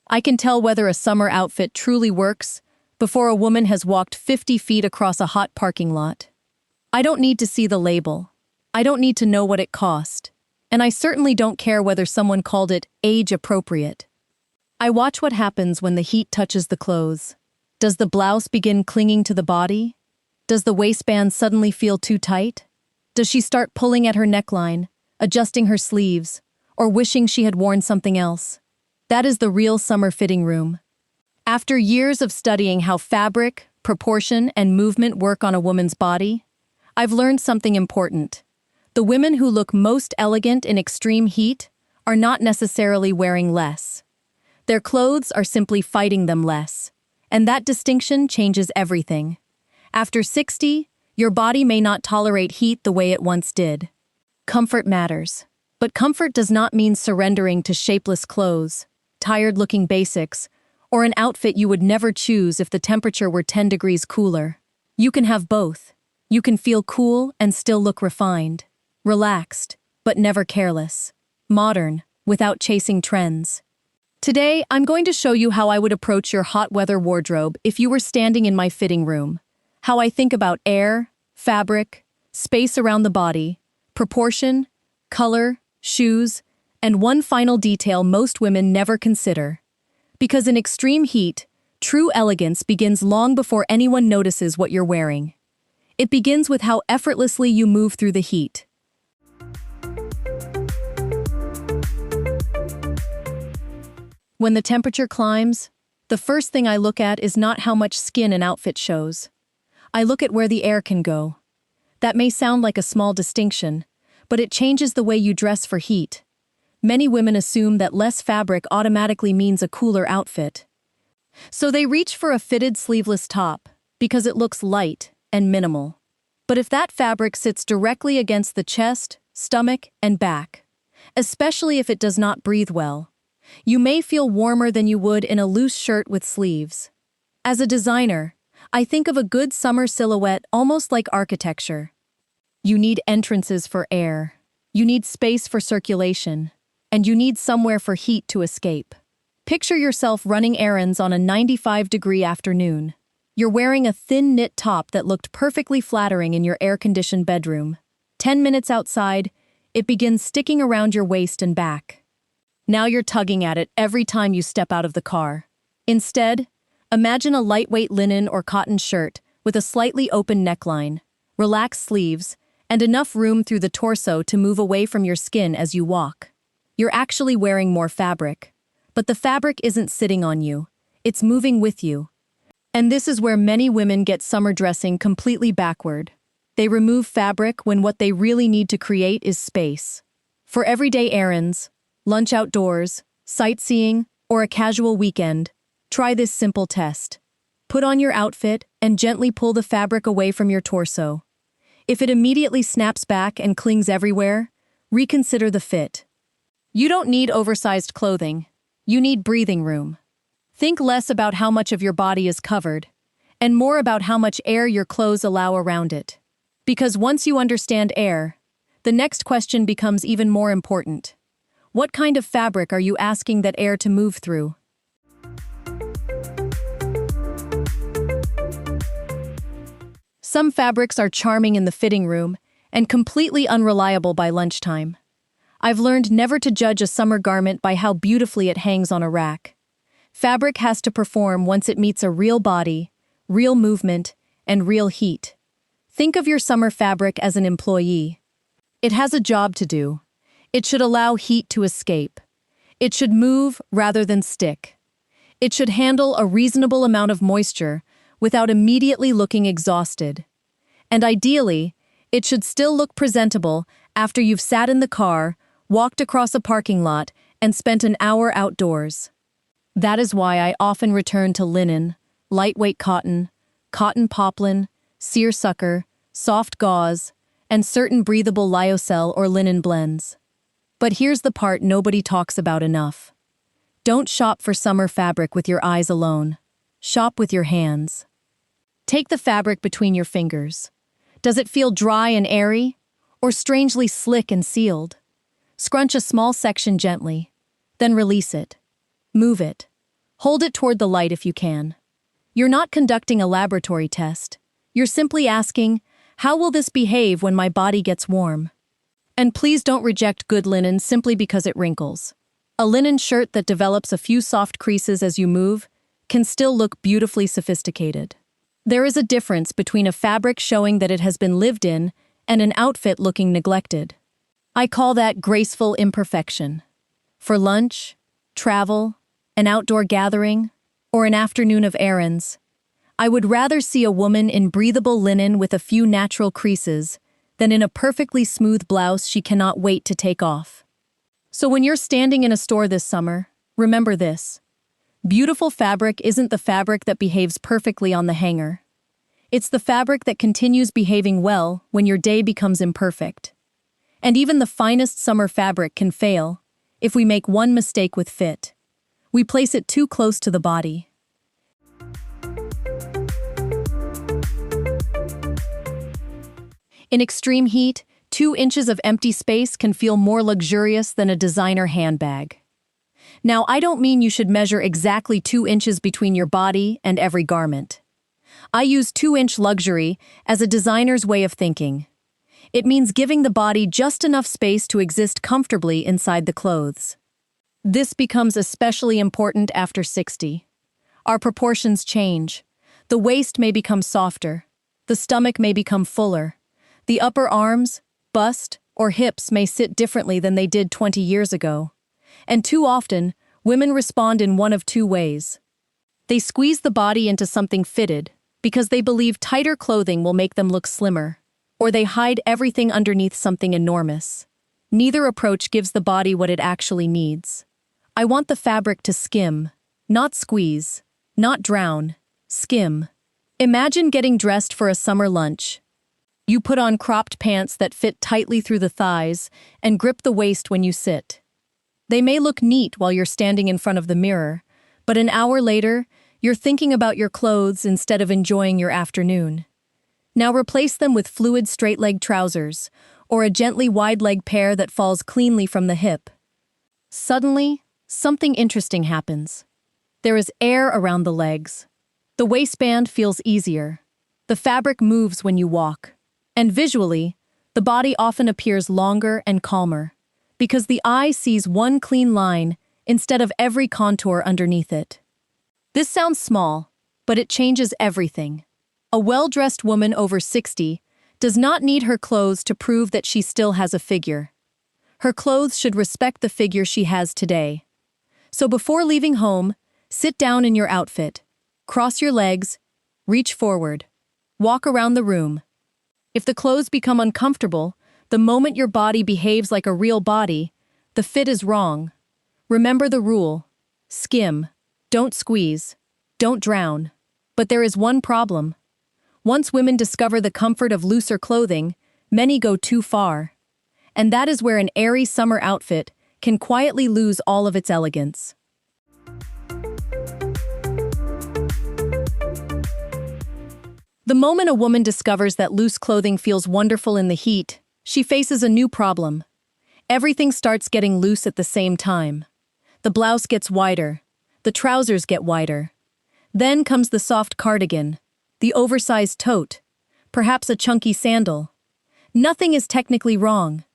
I can tell whether a summer outfit truly works before a woman has walked 50 feet across a hot parking lot. I don't need to see the label. I don't need to know what it cost. And I certainly don't care whether someone called it age-appropriate. I watch what happens when the heat touches the clothes. Does the blouse begin clinging to the body? Does the waistband suddenly feel too tight? Does she start pulling at her neckline, adjusting her sleeves, or wishing she had worn something else? That is the real summer fitting room. After years of studying how fabric, proportion, and movement work on a woman's body, I've learned something important. The women who look most elegant in extreme heat are not necessarily wearing less. Their clothes are simply fighting them less. And that distinction changes everything. After 60, your body may not tolerate heat the way it once did. Comfort matters. But comfort does not mean surrendering to shapeless clothes, tired-looking basics, or an outfit you would never choose if the temperature were 10 degrees cooler. You can have both. You can feel cool and still look refined. Relaxed, but never careless. Modern, without chasing trends. Today, I'm going to show you how I would approach your hot weather wardrobe if you were standing in my fitting room. How I think about air, fabric, space around the body, proportion, color, shoes, and one final detail most women never consider. Because in extreme heat, true elegance begins long before anyone notices what you're wearing. It begins with how effortlessly you move through the heat. When the temperature climbs, the first thing I look at is not how much skin an outfit shows. I look at where the air can go. That may sound like a small distinction, but it changes the way you dress for heat. Many women assume that less fabric automatically means a cooler outfit. So they reach for a fitted sleeveless top, because it looks light and minimal. But if that fabric sits directly against the chest, stomach, and back, especially if it does not breathe well, you may feel warmer than you would in a loose shirt with sleeves. As a designer, I think of a good summer silhouette almost like architecture. You need entrances for air, you need space for circulation, and you need somewhere for heat to escape. Picture yourself running errands on a 95-degree afternoon. You're wearing a thin knit top that looked perfectly flattering in your air-conditioned bedroom. 10 minutes outside, it begins sticking around your waist and back. Now you're tugging at it every time you step out of the car. Instead, imagine a lightweight linen or cotton shirt with a slightly open neckline, relaxed sleeves, and enough room through the torso to move away from your skin as you walk. You're actually wearing more fabric. But the fabric isn't sitting on you. It's moving with you. And this is where many women get summer dressing completely backward. They remove fabric when what they really need to create is space. For everyday errands, lunch outdoors, sightseeing, or a casual weekend, try this simple test. Put on your outfit and gently pull the fabric away from your torso. If it immediately snaps back and clings everywhere, reconsider the fit. You don't need oversized clothing. You need breathing room. Think less about how much of your body is covered, and more about how much air your clothes allow around it. Because once you understand air, the next question becomes even more important. What kind of fabric are you asking that air to move through? Some fabrics are charming in the fitting room and completely unreliable by lunchtime. I've learned never to judge a summer garment by how beautifully it hangs on a rack. Fabric has to perform once it meets a real body, real movement, and real heat. Think of your summer fabric as an employee. It has a job to do. It should allow heat to escape. It should move rather than stick. It should handle a reasonable amount of moisture without immediately looking exhausted. And ideally, it should still look presentable after you've sat in the car, walked across a parking lot, and spent an hour outdoors. That is why I often return to linen, lightweight cotton, cotton poplin, seersucker, soft gauze, and certain breathable lyocell or linen blends. But here's the part nobody talks about enough. Don't shop for summer fabric with your eyes alone. Shop with your hands. Take the fabric between your fingers. Does it feel dry and airy, or strangely slick and sealed? Scrunch a small section gently, then release it. Move it. Hold it toward the light if you can. You're not conducting a laboratory test. You're simply asking, how will this behave when my body gets warm? And please don't reject good linen simply because it wrinkles. A linen shirt that develops a few soft creases as you move can still look beautifully sophisticated. There is a difference between a fabric showing that it has been lived in and an outfit looking neglected. I call that graceful imperfection. For lunch, travel, an outdoor gathering, or an afternoon of errands, I would rather see a woman in breathable linen with a few natural creases than in a perfectly smooth blouse she cannot wait to take off. So when you're standing in a store this summer, remember this. Beautiful fabric isn't the fabric that behaves perfectly on the hanger. It's the fabric that continues behaving well when your day becomes imperfect. And even the finest summer fabric can fail if we make one mistake with fit. We place it too close to the body. In extreme heat, 2 inches of empty space can feel more luxurious than a designer handbag. Now, I don't mean you should measure exactly 2 inches between your body and every garment. I use 2-inch luxury as a designer's way of thinking. It means giving the body just enough space to exist comfortably inside the clothes. This becomes especially important after 60. Our proportions change. The waist may become softer. The stomach may become fuller. The upper arms, bust, or hips may sit differently than they did 20 years ago. And too often, women respond in one of 2 ways. They squeeze the body into something fitted because they believe tighter clothing will make them look slimmer, or they hide everything underneath something enormous. Neither approach gives the body what it actually needs. I want the fabric to skim, not squeeze, not drown, skim. Imagine getting dressed for a summer lunch. You put on cropped pants that fit tightly through the thighs and grip the waist when you sit. They may look neat while you're standing in front of the mirror, but an hour later, you're thinking about your clothes instead of enjoying your afternoon. Now replace them with fluid straight-leg trousers, or a gently wide-leg pair that falls cleanly from the hip. Suddenly, something interesting happens. There is air around the legs. The waistband feels easier. The fabric moves when you walk. And visually, the body often appears longer and calmer, because the eye sees one clean line instead of every contour underneath it. This sounds small, but it changes everything. A well-dressed woman over 60 does not need her clothes to prove that she still has a figure. Her clothes should respect the figure she has today. So before leaving home, sit down in your outfit, cross your legs, reach forward, walk around the room. If the clothes become uncomfortable, the moment your body behaves like a real body, the fit is wrong. Remember the rule: skim, don't squeeze, don't drown. But there is one problem. Once women discover the comfort of looser clothing, many go too far. And that is where an airy summer outfit can quietly lose all of its elegance. The moment a woman discovers that loose clothing feels wonderful in the heat, she faces a new problem. Everything starts getting loose at the same time. The blouse gets wider. The trousers get wider. Then comes the soft cardigan, the oversized tote, perhaps a chunky sandal. Nothing is technically wrong.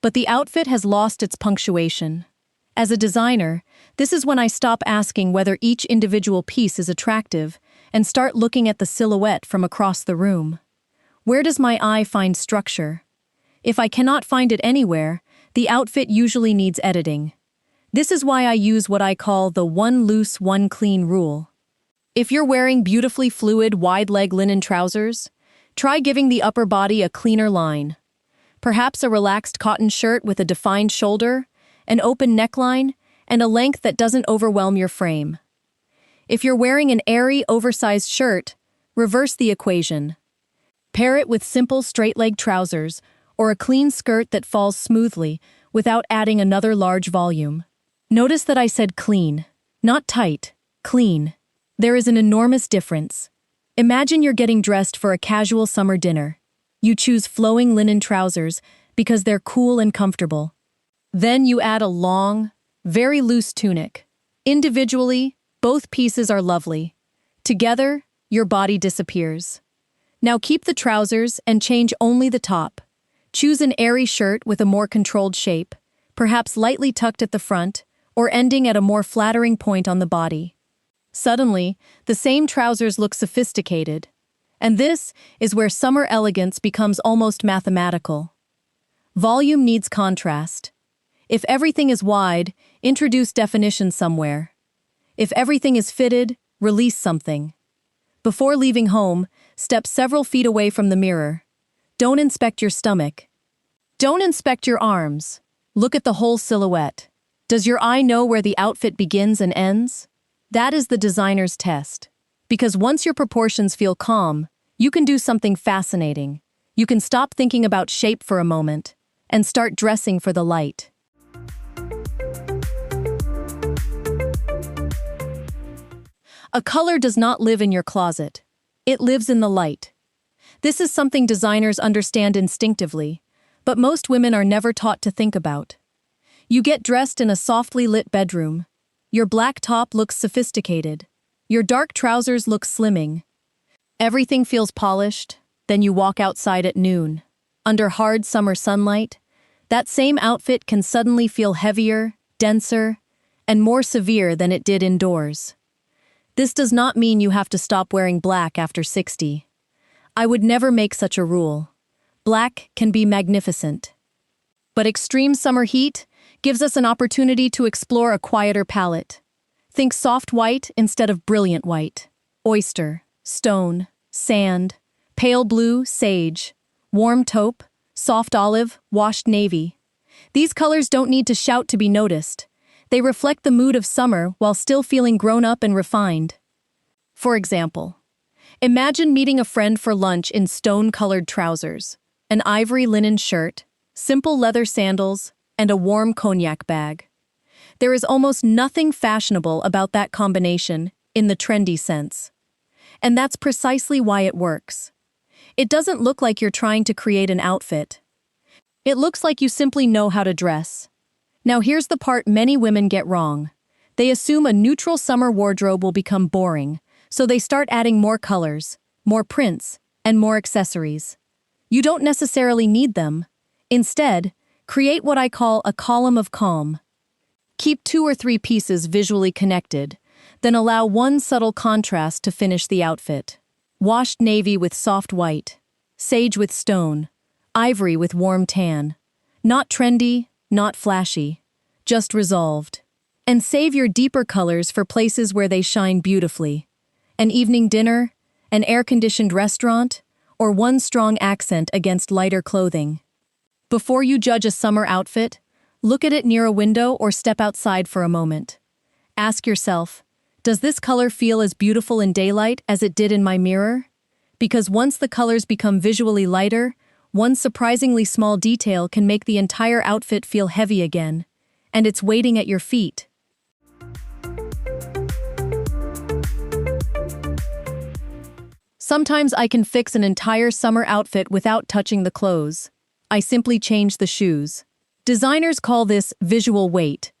But the outfit has lost its punctuation. As a designer, this is when I stop asking whether each individual piece is attractive and start looking at the silhouette from across the room. Where does my eye find structure? If I cannot find it anywhere, the outfit usually needs editing. This is why I use what I call the one loose, one clean rule. If you're wearing beautifully fluid, wide-leg linen trousers, try giving the upper body a cleaner line. Perhaps a relaxed cotton shirt with a defined shoulder, an open neckline, and a length that doesn't overwhelm your frame. If you're wearing an airy, oversized shirt, reverse the equation. Pair it with simple straight-leg trousers or a clean skirt that falls smoothly without adding another large volume. Notice that I said clean, not tight, clean. There is an enormous difference. Imagine you're getting dressed for a casual summer dinner. You choose flowing linen trousers because they're cool and comfortable. Then you add a long, very loose tunic. Individually, Both pieces are lovely. Together, your body disappears. Now keep the trousers and change only the top. Choose an airy shirt with a more controlled shape, perhaps lightly tucked at the front, or ending at a more flattering point on the body. Suddenly, the same trousers look sophisticated. And this is where summer elegance becomes almost mathematical. Volume needs contrast. If everything is wide, introduce definition somewhere. If everything is fitted, release something. Before leaving home, step several feet away from the mirror. Don't inspect your stomach. Don't inspect your arms. Look at the whole silhouette. Does your eye know where the outfit begins and ends? That is the designer's test. Because once your proportions feel calm, you can do something fascinating. You can stop thinking about shape for a moment and start dressing for the light. A color does not live in your closet. It lives in the light. This is something designers understand instinctively, but most women are never taught to think about. You get dressed in a softly lit bedroom. Your black top looks sophisticated. Your dark trousers look slimming. Everything feels polished. Then you walk outside at noon. Under hard summer sunlight, that same outfit can suddenly feel heavier, denser, and more severe than it did indoors. This does not mean you have to stop wearing black after 60. I would never make such a rule. Black can be magnificent. But extreme summer heat gives us an opportunity to explore a quieter palette. Think soft white instead of brilliant white. Oyster, stone, sand, pale blue, sage, warm taupe, soft olive, washed navy. These colors don't need to shout to be noticed. They reflect the mood of summer while still feeling grown up and refined. For example, imagine meeting a friend for lunch in stone-colored trousers, an ivory linen shirt, simple leather sandals, and a warm cognac bag. There is almost nothing fashionable about that combination in the trendy sense. And that's precisely why it works. It doesn't look like you're trying to create an outfit. It looks like you simply know how to dress. Now here's the part many women get wrong. They assume a neutral summer wardrobe will become boring, so they start adding more colors, more prints, and more accessories. You don't necessarily need them. Instead, create what I call a column of calm. Keep 2 or 3 pieces visually connected, then allow one subtle contrast to finish the outfit. Washed navy with soft white, sage with stone, ivory with warm tan. Not trendy, not flashy, just resolved. And save your deeper colors for places where they shine beautifully. An evening dinner, an air-conditioned restaurant, or one strong accent against lighter clothing. Before you judge a summer outfit, look at it near a window or step outside for a moment. Ask yourself, does this color feel as beautiful in daylight as it did in my mirror? Because once the colors become visually lighter, one surprisingly small detail can make the entire outfit feel heavy again, and it's waiting at your feet. Sometimes I can fix an entire summer outfit without touching the clothes. I simply change the shoes. Designers call this visual weight.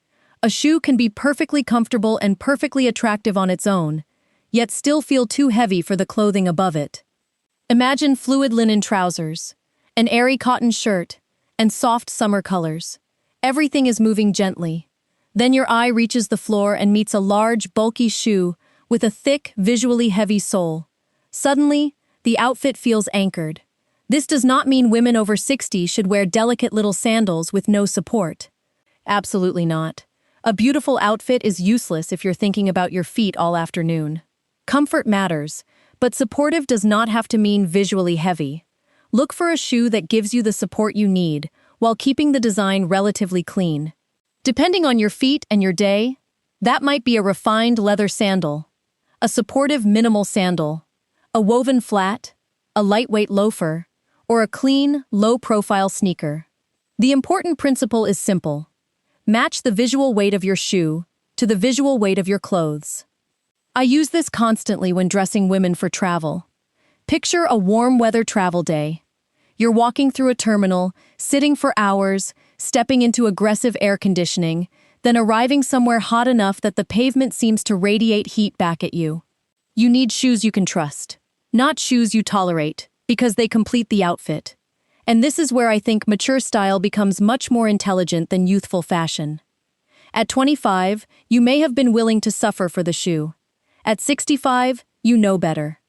A shoe can be perfectly comfortable and perfectly attractive on its own, yet still feel too heavy for the clothing above it. Imagine fluid linen trousers, an airy cotton shirt, and soft summer colors. Everything is moving gently. Then your eye reaches the floor and meets a large, bulky shoe with a thick, visually heavy sole. Suddenly, the outfit feels anchored. This does not mean women over 60 should wear delicate little sandals with no support. Absolutely not. A beautiful outfit is useless if you're thinking about your feet all afternoon. Comfort matters, but supportive does not have to mean visually heavy. Look for a shoe that gives you the support you need, while keeping the design relatively clean. Depending on your feet and your day, that might be a refined leather sandal, a supportive minimal sandal, a woven flat, a lightweight loafer, or a clean, low-profile sneaker. The important principle is simple. Match the visual weight of your shoe to the visual weight of your clothes. I use this constantly when dressing women for travel. Picture a warm weather travel day. You're walking through a terminal, sitting for hours, stepping into aggressive air conditioning, then arriving somewhere hot enough that the pavement seems to radiate heat back at you. You need shoes you can trust, not shoes you tolerate, because they complete the outfit. And this is where I think mature style becomes much more intelligent than youthful fashion. At 25, you may have been willing to suffer for the shoe. At 65, you know better.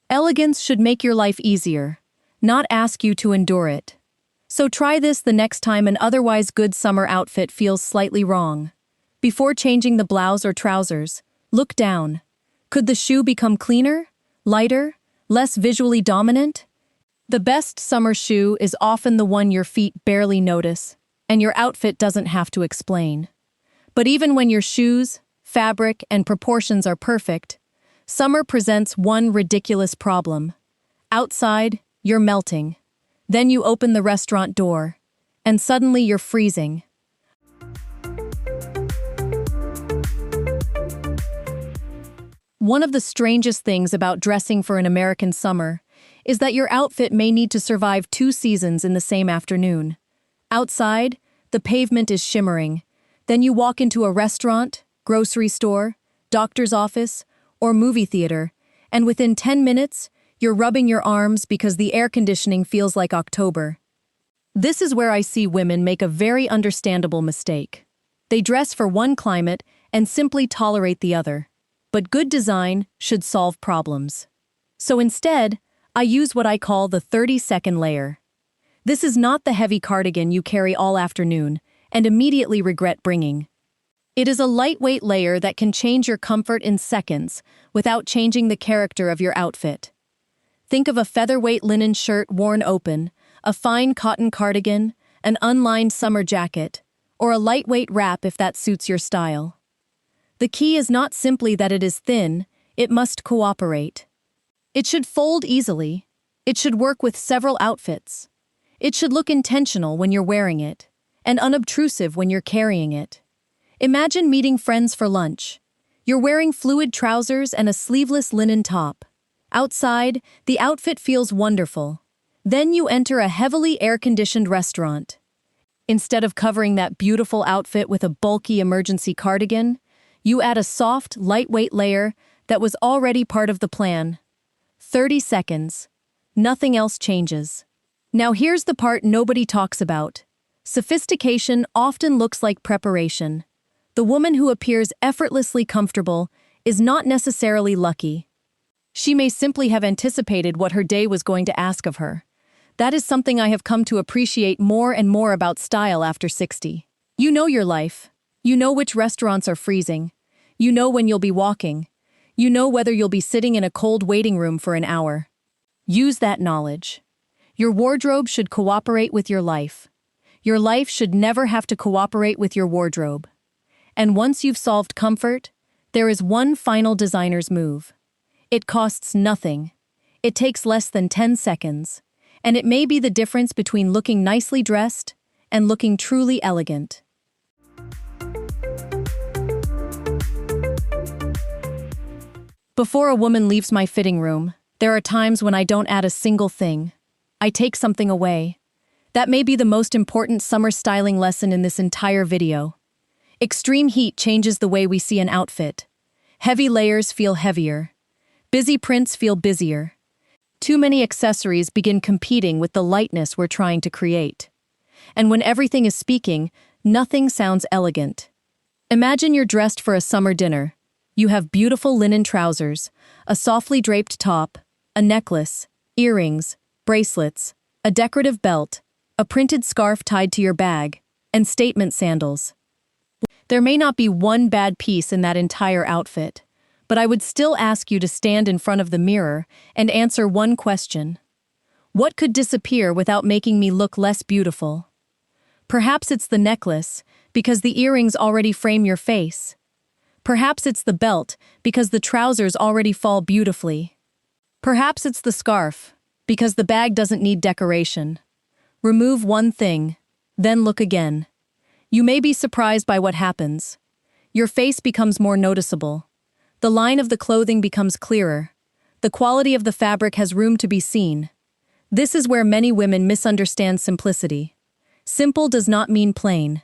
Elegance should make your life easier, not ask you to endure it. So try this the next time an otherwise good summer outfit feels slightly wrong. Before changing the blouse or trousers, look down. Could the shoe become cleaner, lighter, less visually dominant? The best summer shoe is often the one your feet barely notice, and your outfit doesn't have to explain. But even when your shoes, fabric, and proportions are perfect, summer presents one ridiculous problem. Outside, you're melting. Then you open the restaurant door, and suddenly you're freezing. One of the strangest things about dressing for an American summer is that your outfit may need to survive 2 seasons in the same afternoon. Outside, the pavement is shimmering. Then you walk into a restaurant, grocery store, doctor's office, or movie theater, and within 10 minutes, you're rubbing your arms because the air conditioning feels like October. This is where I see women make a very understandable mistake. They dress for one climate and simply tolerate the other. But good design should solve problems. So instead, I use what I call the 30-second layer. This is not the heavy cardigan you carry all afternoon and immediately regret bringing. It is a lightweight layer that can change your comfort in seconds without changing the character of your outfit. Think of a featherweight linen shirt worn open, a fine cotton cardigan, an unlined summer jacket, or a lightweight wrap if that suits your style. The key is not simply that it is thin, it must cooperate. It should fold easily. It should work with several outfits. It should look intentional when you're wearing it, and unobtrusive when you're carrying it. Imagine meeting friends for lunch. You're wearing fluid trousers and a sleeveless linen top. Outside, the outfit feels wonderful. Then you enter a heavily air-conditioned restaurant. Instead of covering that beautiful outfit with a bulky emergency cardigan, you add a soft, lightweight layer that was already part of the plan. 30 seconds. Nothing else changes. Now here's the part nobody talks about. Sophistication often looks like preparation. The woman who appears effortlessly comfortable is not necessarily lucky. She may simply have anticipated what her day was going to ask of her. That is something I have come to appreciate more and more about style after 60. You know your life. You know which restaurants are freezing. You know when you'll be walking. You know whether you'll be sitting in a cold waiting room for an hour. Use that knowledge. Your wardrobe should cooperate with your life. Your life should never have to cooperate with your wardrobe. And once you've solved comfort, there is one final designer's move. It costs nothing. It takes less than 10 seconds. And it may be the difference between looking nicely dressed and looking truly elegant. Before a woman leaves my fitting room, there are times when I don't add a single thing. I take something away. That may be the most important summer styling lesson in this entire video. Extreme heat changes the way we see an outfit. Heavy layers feel heavier. Busy prints feel busier. Too many accessories begin competing with the lightness we're trying to create. And when everything is speaking, nothing sounds elegant. Imagine you're dressed for a summer dinner. You have beautiful linen trousers, a softly draped top, a necklace, earrings, bracelets, a decorative belt, a printed scarf tied to your bag, and statement sandals. There may not be one bad piece in that entire outfit, but I would still ask you to stand in front of the mirror and answer one question. What could disappear without making me look less beautiful? Perhaps it's the necklace, because the earrings already frame your face. Perhaps it's the belt, because the trousers already fall beautifully. Perhaps it's the scarf, because the bag doesn't need decoration. Remove one thing, then look again. You may be surprised by what happens. Your face becomes more noticeable. The line of the clothing becomes clearer. The quality of the fabric has room to be seen. This is where many women misunderstand simplicity. Simple does not mean plain.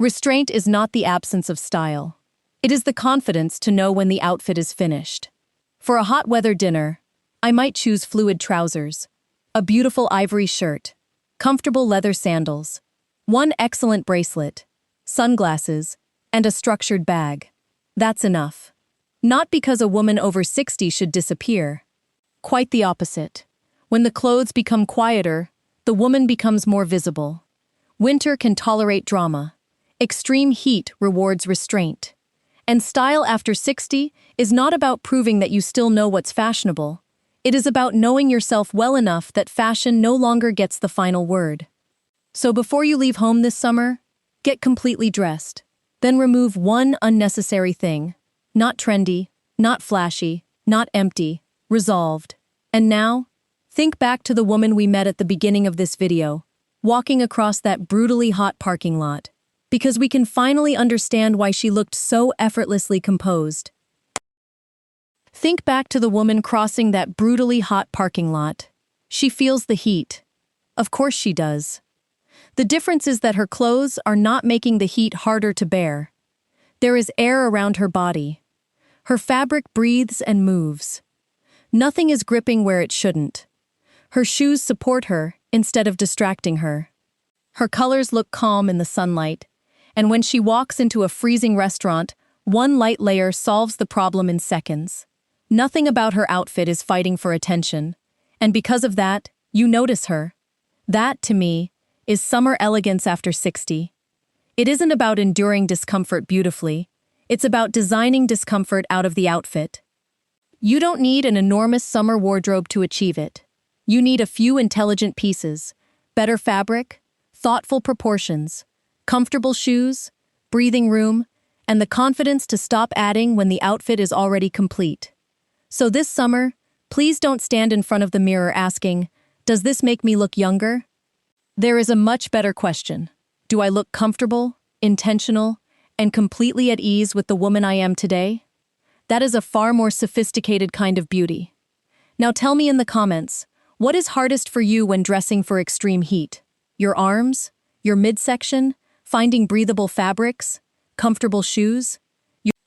Restraint is not the absence of style. It is the confidence to know when the outfit is finished. For a hot weather dinner, I might choose fluid trousers, a beautiful ivory shirt, comfortable leather sandals, one excellent bracelet, sunglasses, and a structured bag. That's enough. Not because a woman over 60 should disappear. Quite the opposite. When the clothes become quieter, the woman becomes more visible. Winter can tolerate drama. Extreme heat rewards restraint. And style after 60 is not about proving that you still know what's fashionable. It is about knowing yourself well enough that fashion no longer gets the final word. So before you leave home this summer, get completely dressed. Then remove one unnecessary thing. Not trendy, not flashy, not empty, resolved. And now, think back to the woman we met at the beginning of this video, walking across that brutally hot parking lot, because we can finally understand why she looked so effortlessly composed. Think back to the woman crossing that brutally hot parking lot. She feels the heat. Of course she does. The difference is that her clothes are not making the heat harder to bear. There is air around her body. Her fabric breathes and moves. Nothing is gripping where it shouldn't. Her shoes support her instead of distracting her. Her colors look calm in the sunlight, and when she walks into a freezing restaurant, one light layer solves the problem in seconds. Nothing about her outfit is fighting for attention, and because of that, you notice her. That, to me, is summer elegance after 60. It isn't about enduring discomfort beautifully. It's about designing discomfort out of the outfit. You don't need an enormous summer wardrobe to achieve it. You need a few intelligent pieces, better fabric, thoughtful proportions, comfortable shoes, breathing room, and the confidence to stop adding when the outfit is already complete. So this summer, please don't stand in front of the mirror asking, "Does this make me look younger?" There is a much better question. Do I look comfortable, intentional, and completely at ease with the woman I am today? That is a far more sophisticated kind of beauty. Now tell me in the comments, what is hardest for you when dressing for extreme heat? Your arms? Your midsection? Finding breathable fabrics? Comfortable shoes?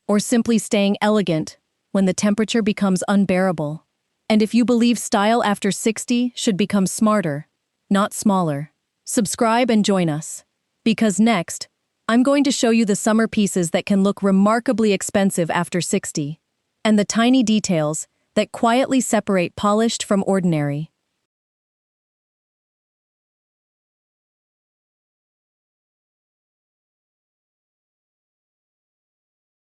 Or simply staying elegant when the temperature becomes unbearable? And if you believe style after 60 should become smarter, not smaller, subscribe and join us. Because next, I'm going to show you the summer pieces that can look remarkably expensive after 60, and the tiny details that quietly separate polished from ordinary.